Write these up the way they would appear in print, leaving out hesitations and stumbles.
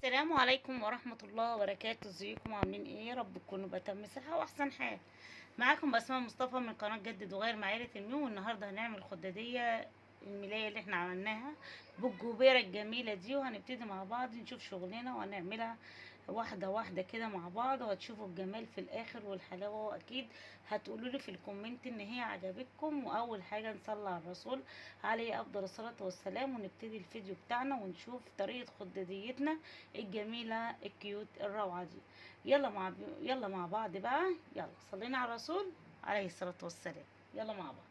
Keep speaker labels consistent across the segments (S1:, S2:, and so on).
S1: السلام عليكم ورحمة الله وبركاته. ازيكم عاملين ايه؟ يا رب تكونوا بتم صحة واحسن حال. معاكم بسماء مصطفى من قناة جدد وغير مع عائلة الميم. والنهاردة هنعمل خدادية الملاية اللي احنا عملناها بالجوبيرة الجميلة دي، وهنبتدي مع بعض نشوف شغلنا وهنعملها واحدة واحدة كده مع بعض، وهتشوفوا الجمال في الاخر والحلاوة، واكيد هتقولوا لي في الكومنت ان هي عجبتكم. واول حاجة نصلي على الرسول عليه افضل الصلاة والسلام، ونبتدي الفيديو بتاعنا ونشوف طريقة خداديتنا الجميلة الكيوت الروعة دي. يلا مع بعض بقى. يلا صلينا على الرسول عليه الصلاة والسلام. يلا مع بعض.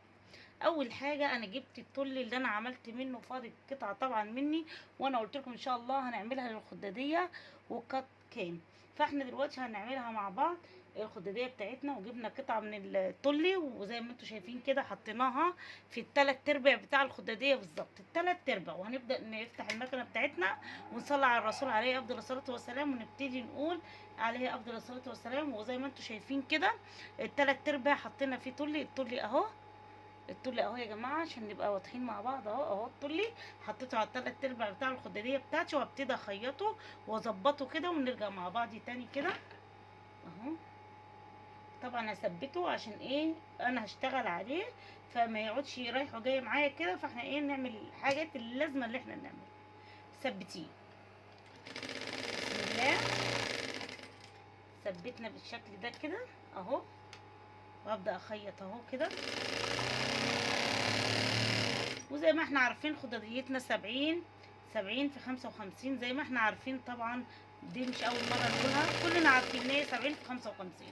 S1: اول حاجه انا جبت التل اللي انا عملت منه فاضل قطعه طبعا مني، وانا قلت لكم ان شاء الله هنعملها للخداديه وقد كان. فاحنا دلوقتي هنعملها مع بعض الخداديه بتاعتنا، وجبنا قطعه من التل، وزي ما انتم شايفين كده حطيناها في الثلاث ارباع بتاع الخداديه بالظبط، الثلاث ارباع. وهنبدا نفتح المكنه بتاعتنا ونصلي على الرسول عليه افضل الصلاه والسلام، ونبتدي نقول عليه افضل الصلاه والسلام. وزي ما انتم شايفين كده الثلاث ارباع حطينا فيه التل اهو. التولي اهو يا جماعه عشان نبقى واضحين مع بعض اهو التولي حطيته على الثلاث ارباع بتاع الخداديه بتاعتي، وابتدي اخيطه واظبطه كده، ونرجع مع بعض تاني كده اهو. طبعا هثبته عشان ايه؟ انا هشتغل عليه فما يقعدش رايح وجاي معايا كده. فاحنا ايه؟ نعمل الحاجات اللازمه اللي احنا نعملها. ثبتيه بسم الله. ثبتنا بالشكل ده كده اهو، وابدا اخيط اهو كده. وزي ما احنا عارفين خداديتنا 70 في 55 زي ما احنا عارفين طبعا، دي مش اول مره نقولها، كلنا عارفين ان هي 70 في 55.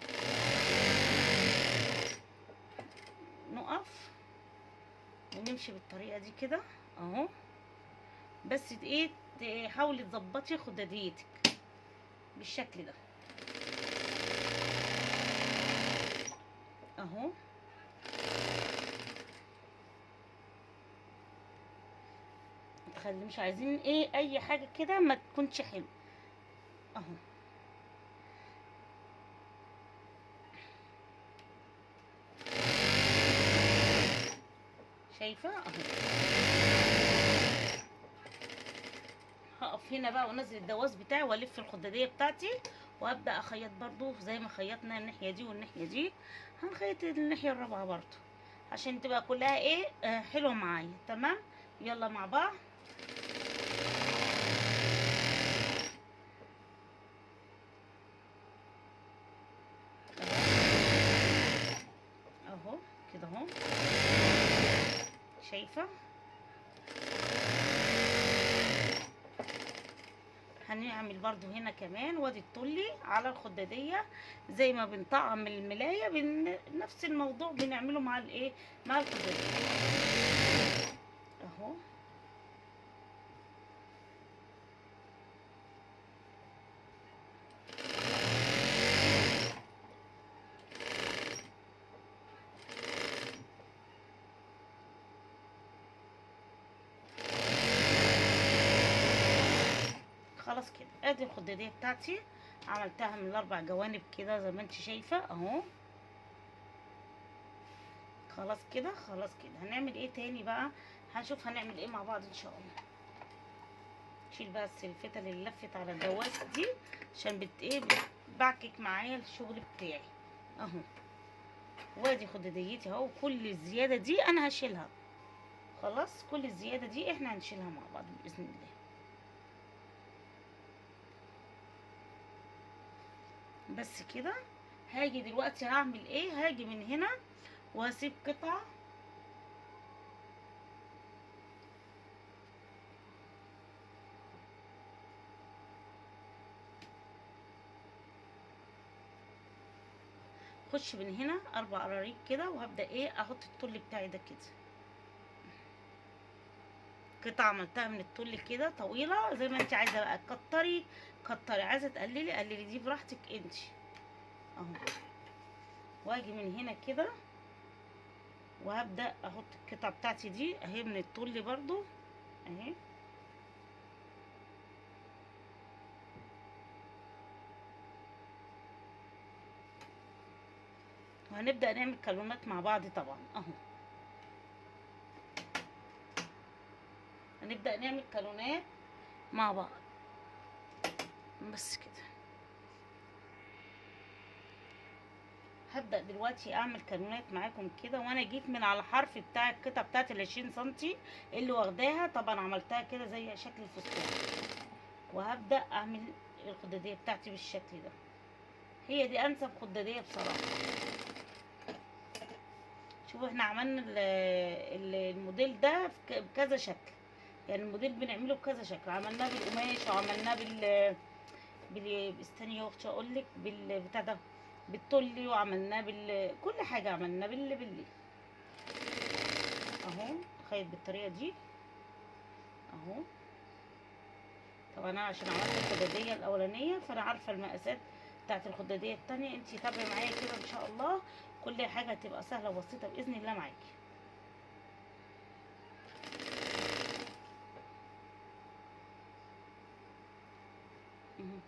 S1: نقف ونمشي بالطريقه دي كده اهو. بس ايه؟ تحاولي تظبطي خداديتك بالشكل ده اهو. مش عايزين ايه اي حاجه كده ما تكونش حلو اهو. شايفه اهو. هقف هنا بقى وانزل الدواس بتاعي والف الخداديه بتاعتي، وابدا اخيط برضو زي ما خيطنا الناحيه دي والناحيه دي. هنخيط الناحيه الرابعه برضو عشان تبقى كلها ايه حلوه معايا. تمام. يلا مع بعض اهو كده اهو. شايفه؟ هنعمل برضو هنا كمان وادي التولي على الخداديه زي ما بنطعم الملايه، نفس الموضوع بنعمله مع الايه، مع الخداديه اهو. خلاص كده ادي الخداديه بتاعتي عملتها من الاربع جوانب كده زي ما انت شايفه اهو. خلاص كده خلاص كده. هنعمل ايه تاني بقى؟ هنشوف هنعمل ايه مع بعض ان شاء الله. شيل بقى السلفتة اللي لفت على الدواسة دي عشان ايه بعكك معايا الشغل بتاعي اهو. وادي خداديتي اهو. كل الزياده دي انا هشيلها. خلاص كل الزياده دي احنا هنشيلها مع بعض باذن الله. بس كده. هاجي دلوقتي هعمل ايه؟ هاجي من هنا وهسيب قطعه خش من هنا 4 قراريط كده، وهبدا ايه احط التل بتاعي ده كده. قطعه عملتها من التل كده طويله زي ما انت عايزه بقى. كتري عايزه قللي دي براحتك انت اهو. واجي من هنا كده وهبدا احط القطعه بتاعتي دي اهي من التل برضو اهي. وهنبدا نعمل كالونات مع بعض طبعا اهو. هنبدا نعمل كالونات مع بعض بس كده. هبدأ دلوقتي اعمل كانونات معاكم كده، وانا جيت من على حرف بتاع القطعة بتاعت ال20 سنتي اللي واخداها، طبعا عملتها كده زي شكل الفستان، وهبدأ اعمل الخدادية بتاعتي بالشكل ده. هي دي انسب خدادية بصراحة. شوفوا احنا عملنا الموديل ده بكذا شكل، يعني الموديل بنعمله بكذا شكل، عملناه بالقماش وعملناه استني يا اختي اقول لك بالبتاع ده بالتولي، وعملناه كل حاجه عملناه اهو. خيط بالطريقه دي اهو. طبعا انا عشان عملت الخداديه الاولانيه فانا عارفه المقاسات بتاعت الخداديه التانية. انتي تابعي معايا كده ان شاء الله، كل حاجه هتبقى سهله وبسيطه باذن الله معاكي. مهم.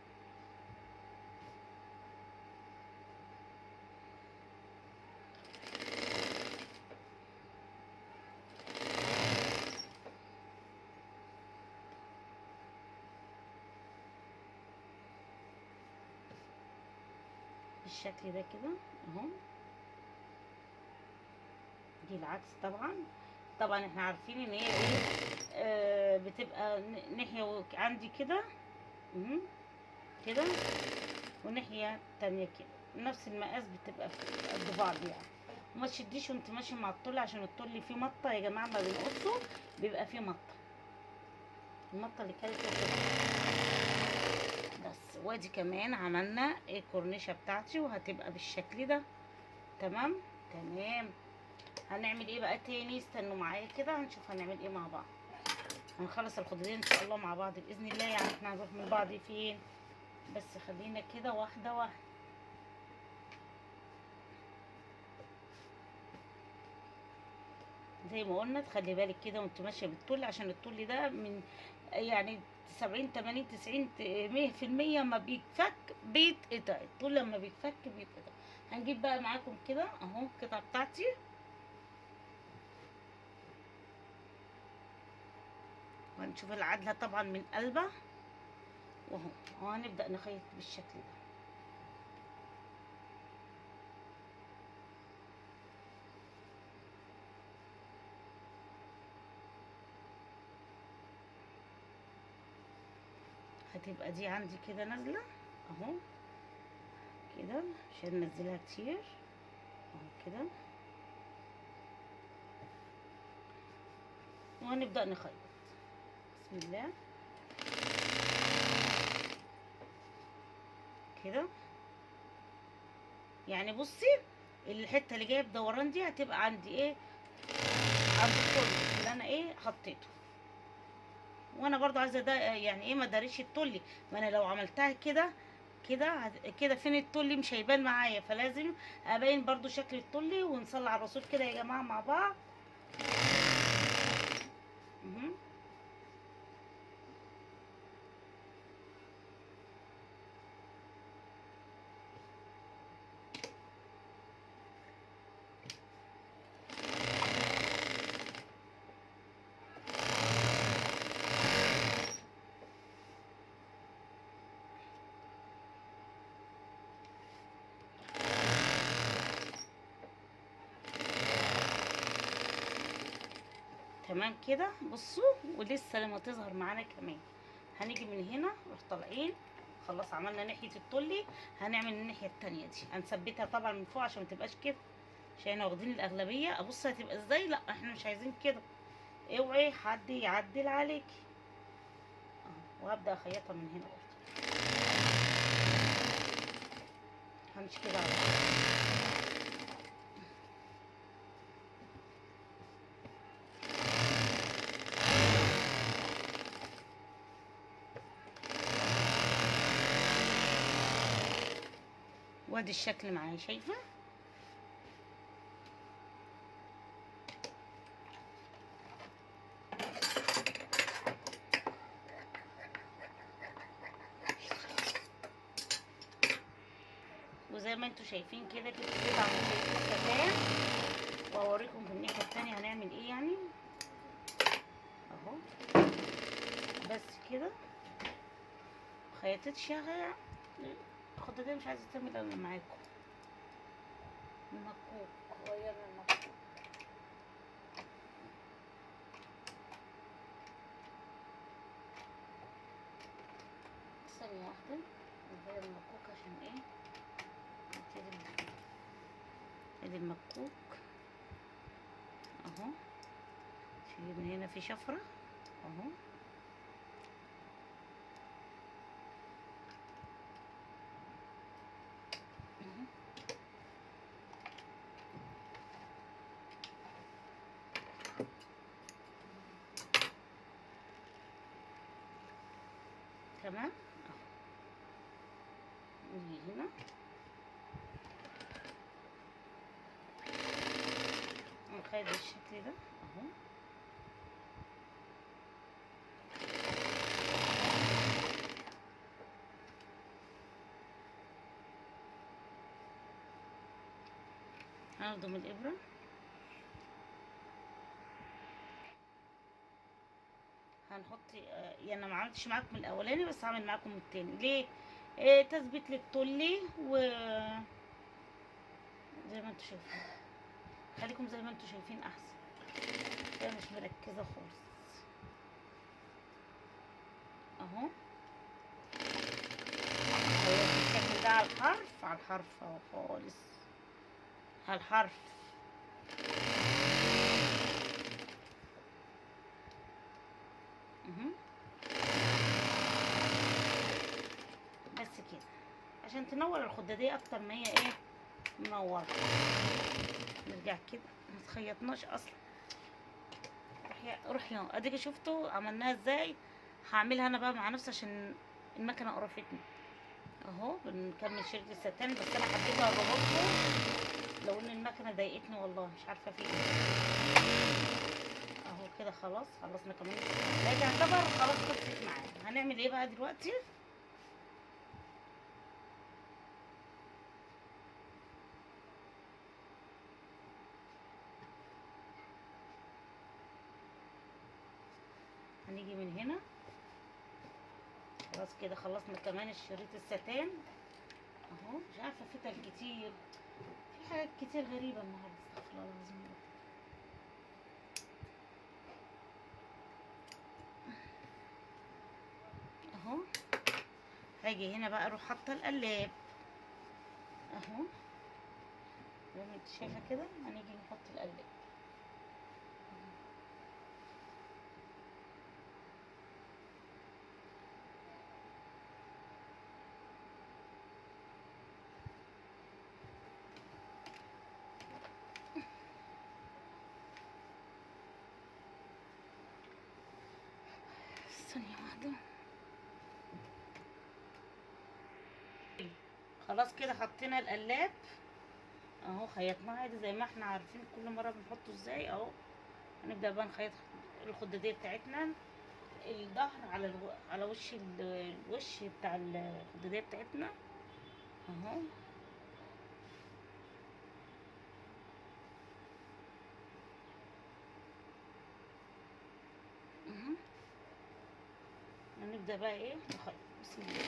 S1: بالشكل ده كده اهو. دي العكس طبعا. طبعا احنا عارفين ان هي ايه، بتبقى ناحيه عندي كده مهم. كده، وناحيه تانية كده نفس المقاس، بتبقى قد بعض يعني. وما تشديش وانت ماشي مع الطول، عشان الطول فيه مطه يا جماعه، ما بنقصه بيبقى فيه مطه، المطه اللي كانت كده. بس وادي كمان عملنا الكورنيشه بتاعتي، وهتبقى بالشكل ده. تمام تمام. هنعمل ايه بقى تاني؟ استنوا معايا كده هنشوف هنعمل ايه مع بعض. هنخلص الخضرين ان شاء الله مع بعض باذن الله، يعني احنا هنروح من بعض فين؟ بس خلينا كده واحده واحده. زي ما قلنا تخلي بالك كده وانت ماشيه بالطول، عشان الطول ده من يعني 70 80 90 100% ما بيتفك بيتقطع. الطول لما بيتفك بيتقطع. هنجيب بقى معاكم كده اهو القطعه بتاعتي، وهنشوف العدله طبعا من قلبه واهو. وهنبدا نخيط بالشكل ده. هتبقى دي عندي كده نازله اهو كده، عشان ننزلها كتير اهو كده. وهنبدأ نخيط. بسم الله كده. يعني بصي الحته اللي جايه بدوران دي هتبقى عندي ايه، عند الطول اللي انا ايه حطيته. وانا برضو عايزه ده يعني ايه ما داريش الطلي، ما انا لو عملتها كده كده كده فين الطلي؟ مش هيبان معايا، فلازم ابين برضو شكل الطلي. ونصلي على الرسول كده يا جماعه مع بعض. مهم. تمام كده. بصوا ولسه لما تظهر معانا كمان هنيجي من هنا نروح طالعين. خلاص عملنا ناحيه الطلي، هنعمل الناحيه التانية دي هنثبتها طبعا من فوق عشان ما تبقاش كده، عشان احنا واخدين الاغلبيه. ابص هتبقى ازاي؟ لا احنا مش عايزين كده، اوعي حد يعدل عليكي. وهبدا اخيطها من هنا برضه. همشي كده على بعض. وادي الشكل معايا شايفه. وزي ما انتوا شايفين كده كده قطعه من الكتان. واوريكم في الناحيه التانية هنعمل ايه يعني اهو. بس كده خيطتش يا غير الخدادية مش عايزة تعمل الا معاكم. المكوك، غيرنا المكوك. ثانية واحدة نغير المكوك عشان ايه نبتدي. ادي المكوك اهو، في من هنا في شفرة اهو. تمام اهو. نيجي هنا نخيط بالشكل ده اهو. هنخدم الابرة هنحط يعني انا ما عملتش معاكم الاولاني بس هعمل معاكم التاني. ليه؟ تثبيت للتولي و زي ما انتوا شايفين. خليكم زي ما انتوا شايفين احسن. انا مش مركزه خالص اهو. هو بالشكل ده على الحرف، على الحرف اهو خالص، على الحرف. بس كده عشان تنور الخدادية اكتر ما هي ايه منورة. نرجع كده متخيطناش اصلا. روحي اهو، اديكي شفتوا عملناها ازاي. هعملها انا بقى مع نفسي عشان المكنه قرفتني اهو. بنكمل شريط الستان بس انا حبيت اقربكم لو ان المكنه ضايقتني والله مش عارفه في ايه اهو. كده خلاص خلصنا كمان. لا تعتبر خلاص خلصت معانا. هنعمل ايه بقى دلوقتي؟ هنيجي من هنا خلاص كده خلصنا كمان الشريط الستان اهو. مش عارفه في تل كتير، في حاجات كتير غريبه النهارده استغفر الله العظيم. اهو هاجي هنا بقى اروح حاطه القلاب اهو زي ما انت شايفه كده. هنيجي نحط القلاب ثانيه واحده. خلاص كده حطينا القلاب اهو، خيطناه عادي زي ما احنا عارفين كل مره بنحطه ازاي اهو. هنبدا بقى نخيط الخداديه بتاعتنا. الظهر على على وش الوش بتاع الخداديه بتاعتنا اهو. هنبدا بقى ايه نخيط. بسم الله.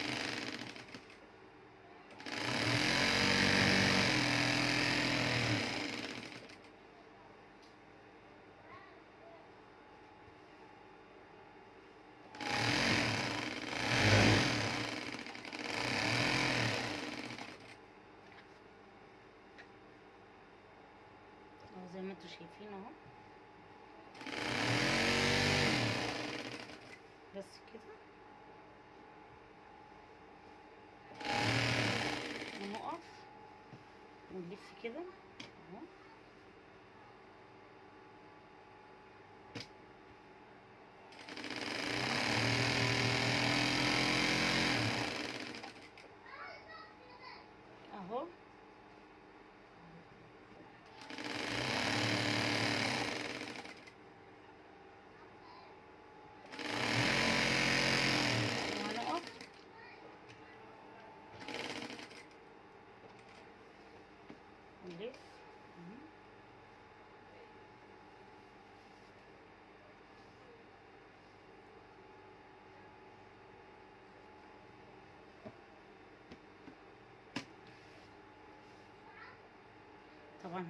S1: اهو زي ما انتوا شايفين اهو. بس كده ونقف ونلف كده اهو. اهو وهنقف ونلف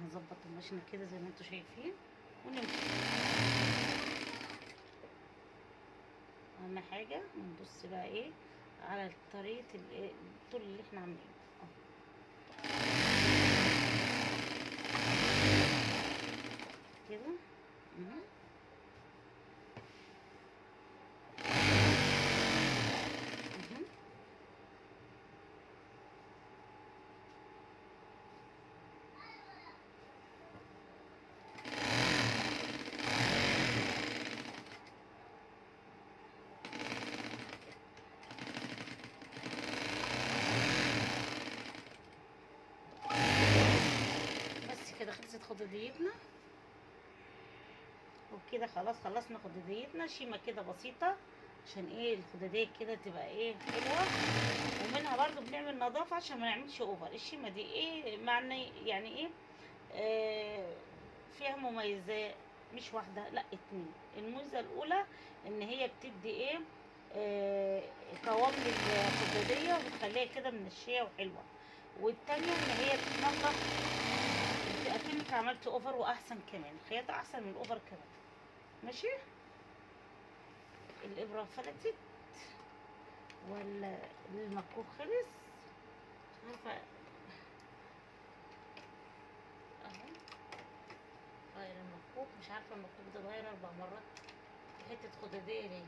S1: هظبط الماشينه كده زي ما انتوا شايفين ونمشي. اهم حاجه ونبص بقى ايه على طريقه الطول اللي احنا عاملينه كده. بس كده خلصت خدوديتنا، وبكده خلاص خلصنا خدوديتنا. شيمة كده بسيطة عشان ايه الخدودية كده تبقى ايه حلوة، ومنها برضو بنعمل نظافة عشان ما نعملش اوفر. الشيمة دي ايه معنى يعني ايه فيها مميزات مش واحدة لا اتنين. الميزة الاولى ان هي بتدي ايه قوام للخدودية وبتخليها كده منشية وحلوة. والتانية ان هي بتنضف، اكنك عملت اوفر واحسن كمان، الخياطة احسن من الاوفر كمان. ماشي. الابرة فلتت ولا المكوك خلص مش عارفة اهو. غير المكوك، مش عارفة المكوك ده اتغير 4 مرات في حتة خدادية ليه.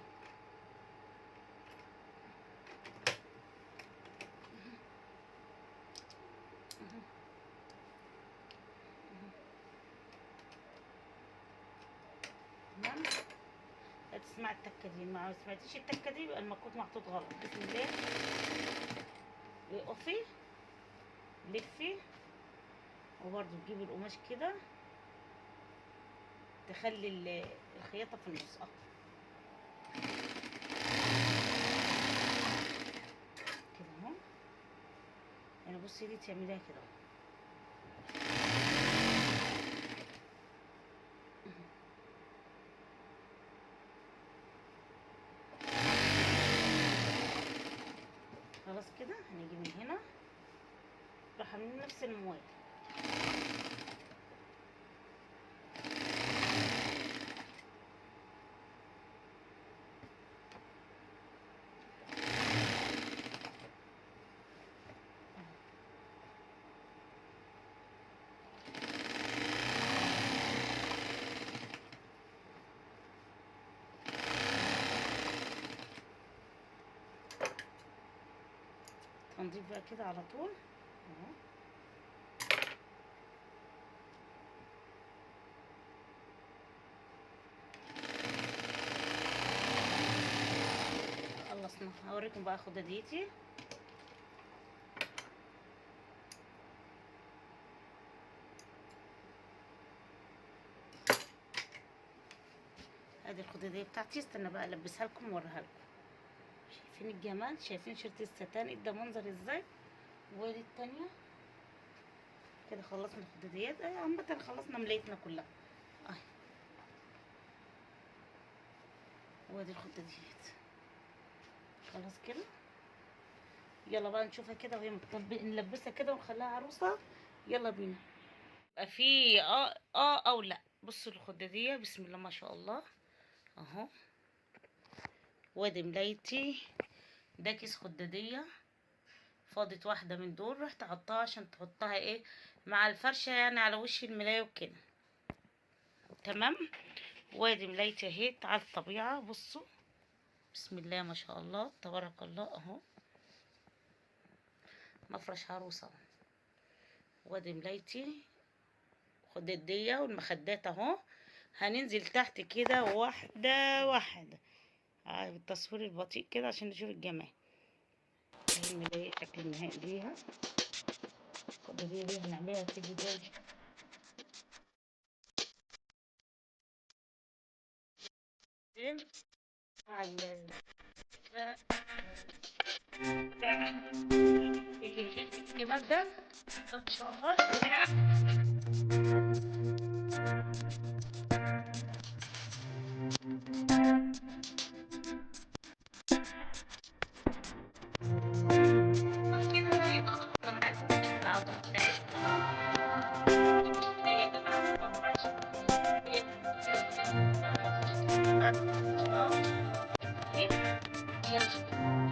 S1: تمام. لا تسمع التكة دي، ما سمعتيش التكة دي يبقى المكوك محطوط غلط. بسم الله. اقفي لفي، وبرده تجيبي القماش كده تخلي الخياطة في النص كده اهو. يعني بصي دي تعمليها كده خلاص. كده هنيجي من هنا راح عاملين نفس الموال هنضيف بقى كده على طول اهو. خلصنا. هوريكم بقى خداديتي. ادي الخداديه بتاعتي. استنى بقى البسها لكم واوريها لكم. شايفين الجمال؟ شايفين شريط الستان ادى منظر ازاي؟ ودي التانية كده. خلصنا الخداديات عامة، خلصنا ملايتنا كلها اهي. وادي الخداديات خلاص كده. يلا بقى نشوفها كده وهي نلبسها كده ونخليها عروسة. يلا بينا. يبقى في او لا. بصوا الخدادية بسم الله ما شاء الله اهو. وادي ملايتي. ده كيس خدادية، فاضت واحدة من دول رحت احطها عشان تحطها ايه مع الفرشة يعني على وش الملاية وكده. تمام. وادي ملايتي اهي على الطبيعة. بصوا بسم الله ما شاء الله تبارك الله اهو. مفرش عروسة. وادي ملايتي خدادية والمخدات اهو. هننزل تحت كده واحدة واحدة بالتصوير البطيء كده عشان نشوف الجمال. اهي الملاية شكل النهائي ليها. الخدادية دي هنعملها في جدال على الجمال ده ان شاء الله. يلا.